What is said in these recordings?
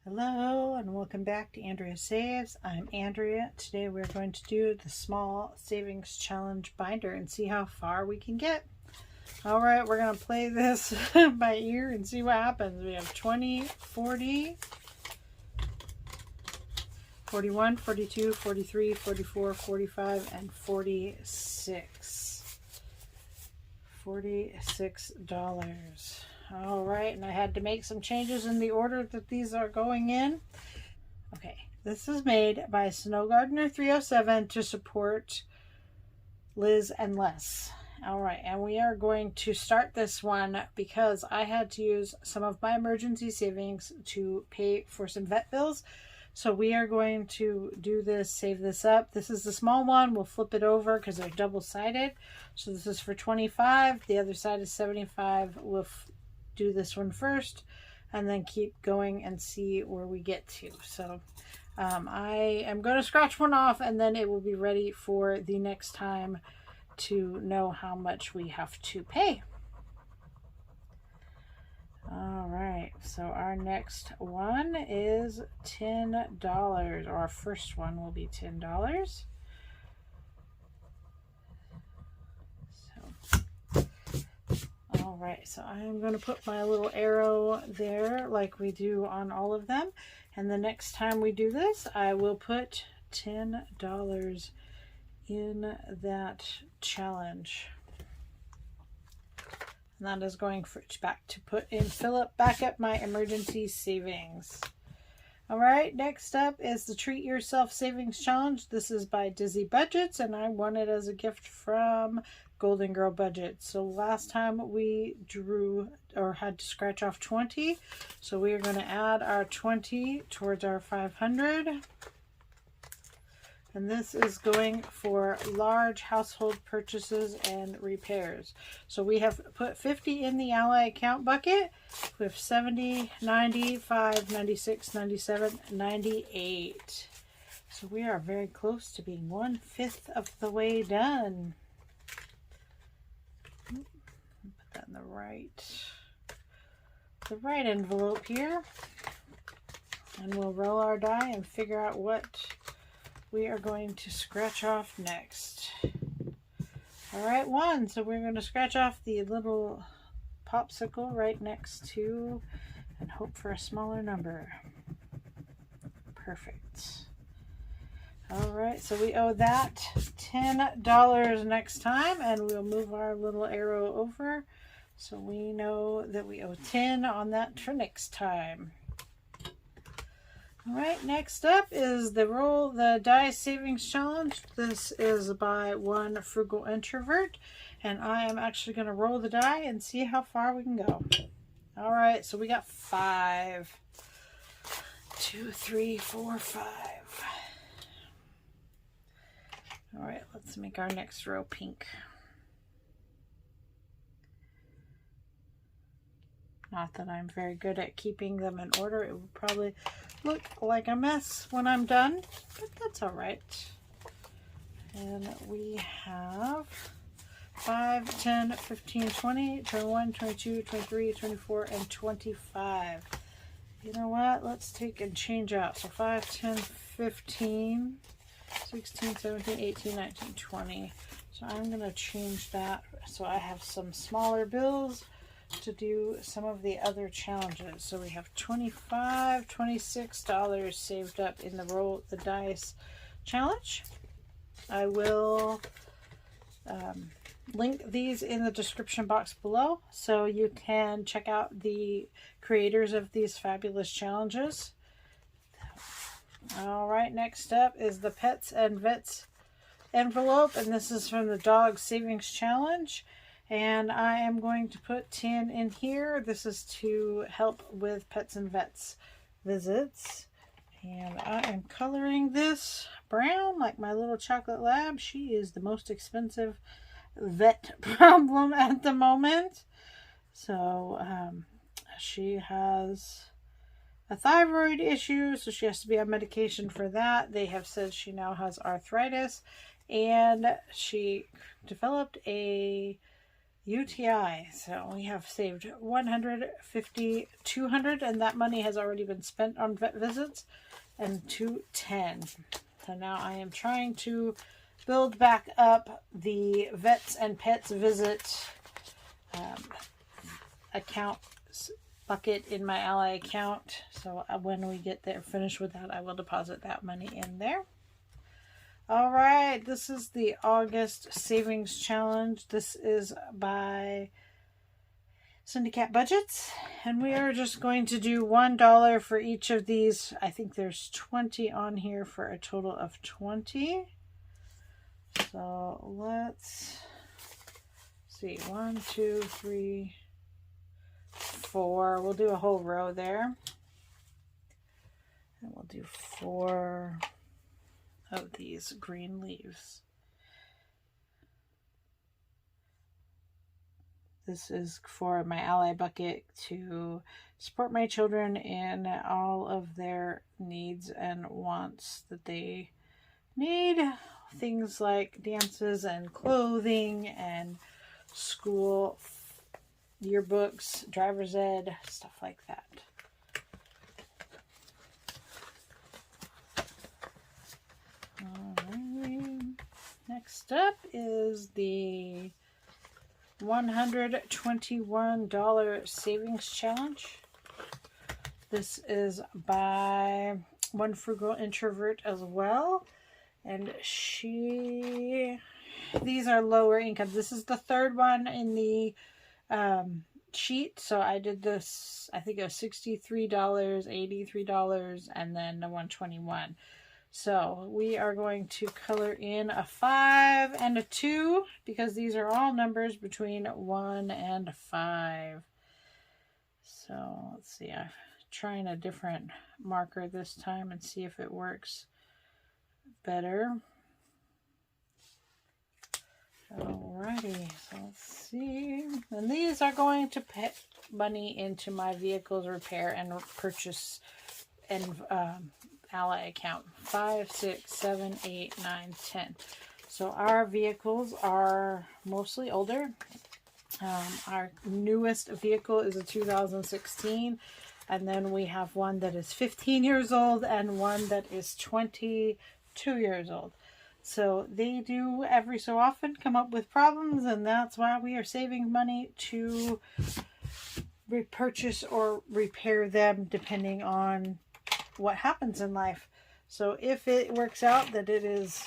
Hello and welcome back to Andrea Saves. I'm Andrea. Today we're going to do the small savings challenge binder and see how far we can get. Alright, we're going to play this by ear and see what happens. We have 20, 40, 41, 42, 43, 44, 45, and 46. $46. Alright, and I had to make some changes in the order that these are going in. Okay, this is made by Snow Gardener 307 to support Liz and Les. Alright, and we are going to start this one because I had to use some of my emergency savings to pay for some vet bills. So we are going to do this, save this up. This is the small one. We'll flip it over because they're double-sided. So this is for 25. The other side is 75. We'll do this one first and then keep going and see where we get to. So I am going to scratch one off and then it will be ready for the next time to know how much we have to pay. All right, so our next one is $10, or our first one will be $10. All right, so I'm going to put my little arrow there like we do on all of them. And the next time we do this, I will put $10 in that challenge. And that is going back to fill back up my emergency savings. All right, next up is the Treat Yourself Savings Challenge. This is by Dizzy Budgets, and I won it as a gift from Golden Girl Budget. So last time we drew or had to scratch off 20. So we are going to add our 20 towards our 500. And this is going for large household purchases and repairs. So we have put 50 in the Ally account bucket with 70, 95, 96, 97, 98. So we are very close to being 1/5 of the way done. Put that in the right envelope here. And we'll roll our die and figure out what we are going to scratch off next. All right, 1. So we're going to scratch off the little popsicle right next to and hope for a smaller number. Perfect. All right, so we owe that $10 next time, and we'll move our little arrow over so we know that we owe 10 on that for next time. All right, next up is the Roll the Dice Savings Challenge. This is by One Frugal Introvert, and I am actually going to roll the die and see how far we can go. All right, so we got 5. 2, 3, 4, 5. All right, let's make our next row pink. Not that I'm very good at keeping them in order. It will probably look like a mess when I'm done, but that's all right. And we have 5, 10, 15, 20, 21, 22, 23, 24, and 25. You know what? Let's take and change out. So 5, 10, 15, 16, 17, 18, 19, 20. So I'm going to change that so I have some smaller bills to do some of the other challenges. So we have $26 saved up in the Roll the Dice challenge. I will link these in the description box below so you can check out the creators of these fabulous challenges. All right, next up is the Pets and Vets envelope, and this is from the Dog Savings Challenge. And I am going to put 10 in here. This is to help with pets and vets visits. And I am coloring this brown like my little chocolate lab. She is the most expensive vet problem at the moment. So she has a thyroid issue, so she has to be on medication for that. They have said she now has arthritis, and she developed a UTI. So we have saved 150, 200, and that money has already been spent on vet visits, and 210. So now I am trying to build back up the vets and pets visit account bucket in my Ally account. So when we get there, finished with that, I will deposit that money in there. All right, this is the August Savings Challenge. This is by Syndicate Budgets, and we are just going to do $1 for each of these. I think there's 20 on here for a total of 20. So let's see, 1, 2, 3, 4. We'll do a whole row there, and we'll do 4 of these green leaves. This is for my Ally bucket to support my children in all of their needs and wants that they need. Things like dances and clothing and school yearbooks, driver's ed, stuff like that. Alright. Next up is the $121 Savings Challenge. This is by One Frugal Introvert as well. And these are lower income. This is the third one in the sheet. So I did this, I think it was $63, $83, and then the $121. So we are going to color in a 5 and a 2 because these are all numbers between 1 and 5. So let's see, I'm trying a different marker this time and see if it works better. Alrighty, so let's see. And these are going to put money into my vehicles repair and purchase and Ally account. 5, 6, 7, 8, 9, 10. So our vehicles are mostly older. Our newest vehicle is a 2016, and then we have one that is 15 years old and one that is 22 years old. So they do every so often come up with problems, and that's why we are saving money to repurchase or repair them depending on what happens in life. So if it works out that it is,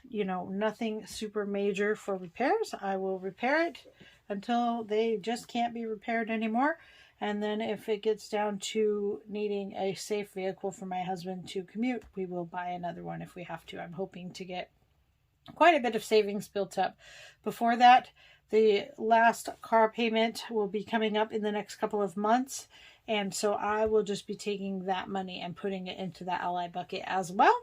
you know, nothing super major for repairs, I will repair it until they just can't be repaired anymore. And then if it gets down to needing a safe vehicle for my husband to commute, we will buy another one if we have to. I'm hoping to get quite a bit of savings built up. Before that, the last car payment will be coming up in the next couple of months. And so I will just be taking that money and putting it into the Ally bucket as well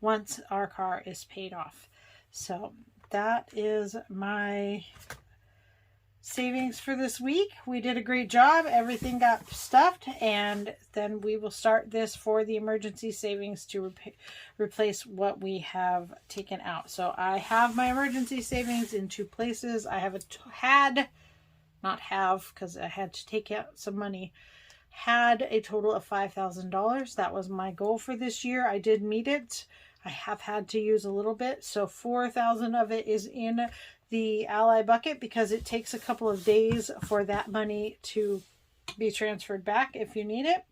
once our car is paid off. So that is my savings for this week. We did a great job. Everything got stuffed, and then we will start this for the emergency savings to replace what we have taken out. So I have my emergency savings in 2 places. I have because I had to take out some money. Had a total of $5,000. That was my goal for this year. I did meet it. I have had to use a little bit. So $4,000 of it is in the Ally bucket because it takes a couple of days for that money to be transferred back if you need it.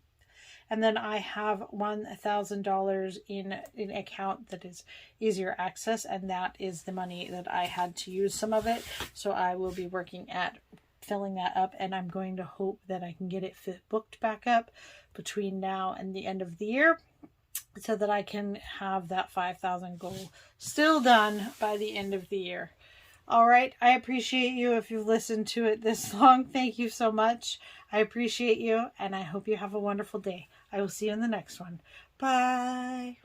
And then I have $1,000 in an account that is easier access, and that is the money that I had to use some of it. So I will be working at filling that up, and I'm going to hope that I can get it booked back up between now and the end of the year so that I can have that 5,000 goal still done by the end of the year. All right, I appreciate you if you've listened to it this long. Thank you so much. I appreciate you, and I hope you have a wonderful day. I will see you in the next one. Bye.